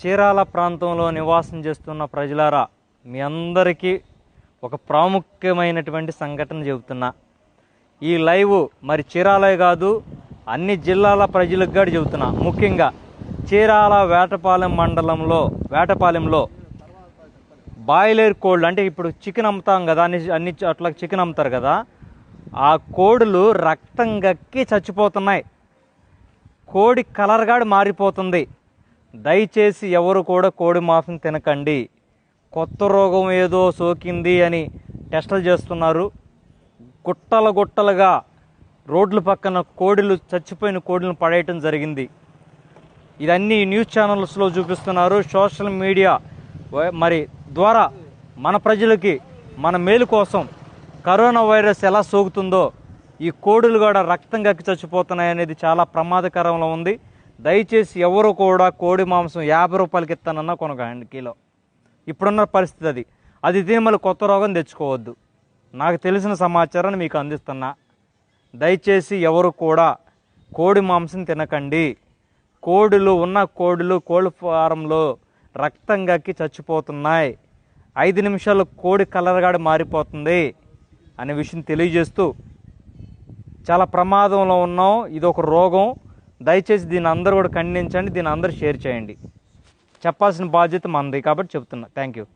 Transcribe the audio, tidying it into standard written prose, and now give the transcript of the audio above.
చీరాల ప్రాంతంలో నివాసం చేస్తున్న ప్రజలారా, మీ అందరికీ ఒక ప్రాముఖ్యమైనటువంటి సంఘటన చెబుతున్నా. ఈ లైవ్ మరి చీరాలే కాదు, అన్ని జిల్లాల ప్రజలకు కూడా చెబుతున్నా. ముఖ్యంగా చీరాల వేటపాలెం మండలంలో వేటపాలెంలో బాయిలర్ కోళ్ళు, అంటే ఇప్పుడు చికెన్ అమ్ముతాం కదా, అన్ని చోట్ల చికెన్ అమ్ముతారు కదా, ఆ కోడులు రక్తం గక్కి చచ్చిపోతున్నాయి. కోడి కలర్గాడు మారిపోతుంది. దయచేసి ఎవరు కూడా కోడి మాంసం తినకండి. కొత్త రోగం ఏదో సోకింది అని టెస్టులు చేస్తున్నారు. గుట్టలుగా రోడ్ల పక్కన కోడిలు, చచ్చిపోయిన కోడిలను పడేయటం జరిగింది. ఇదన్నీ న్యూస్ ఛానల్స్లో చూపిస్తున్నారు. సోషల్ మీడియా మరి ద్వారా మన ప్రజలకి, మన మేలు కోసం కరోనా వైరస్ ఎలా సోకుతుందో ఈ కోడులు కూడా రక్తం గక్కి చచ్చిపోతున్నాయి అనేది చాలా ప్రమాదకరంలో ఉంది. దయచేసి ఎవరు కూడా కోడి మాంసం 50 రూపాయలకి ఇస్తానన్నా కొనకండి కిలో. ఇప్పుడున్న పరిస్థితి అది తిని మళ్ళీ కొత్త రోగం తెచ్చుకోవద్దు. నాకు తెలిసిన సమాచారాన్ని మీకు అందిస్తున్నా. దయచేసి ఎవరు కూడా కోడి మాంసం తినకండి. కోళ్ళు కోళ్ళ ఫారంలో రక్తం గక్కి చచ్చిపోతున్నాయి. 5 నిమిషాలు కోడి కలర్గాడు మారిపోతుంది అనే విషయం తెలియజేస్తూ, చాలా ప్రమాదంలో ఉన్నాం. ఇది ఒక రోగం. దయచేసి దీన్ని అందరూ కూడా ఖండించండి, దీన్ని అందరూ షేర్ చేయండి. చెప్పాల్సిన బాధ్యత మనది కాబట్టి చెప్తున్నా. Thank you.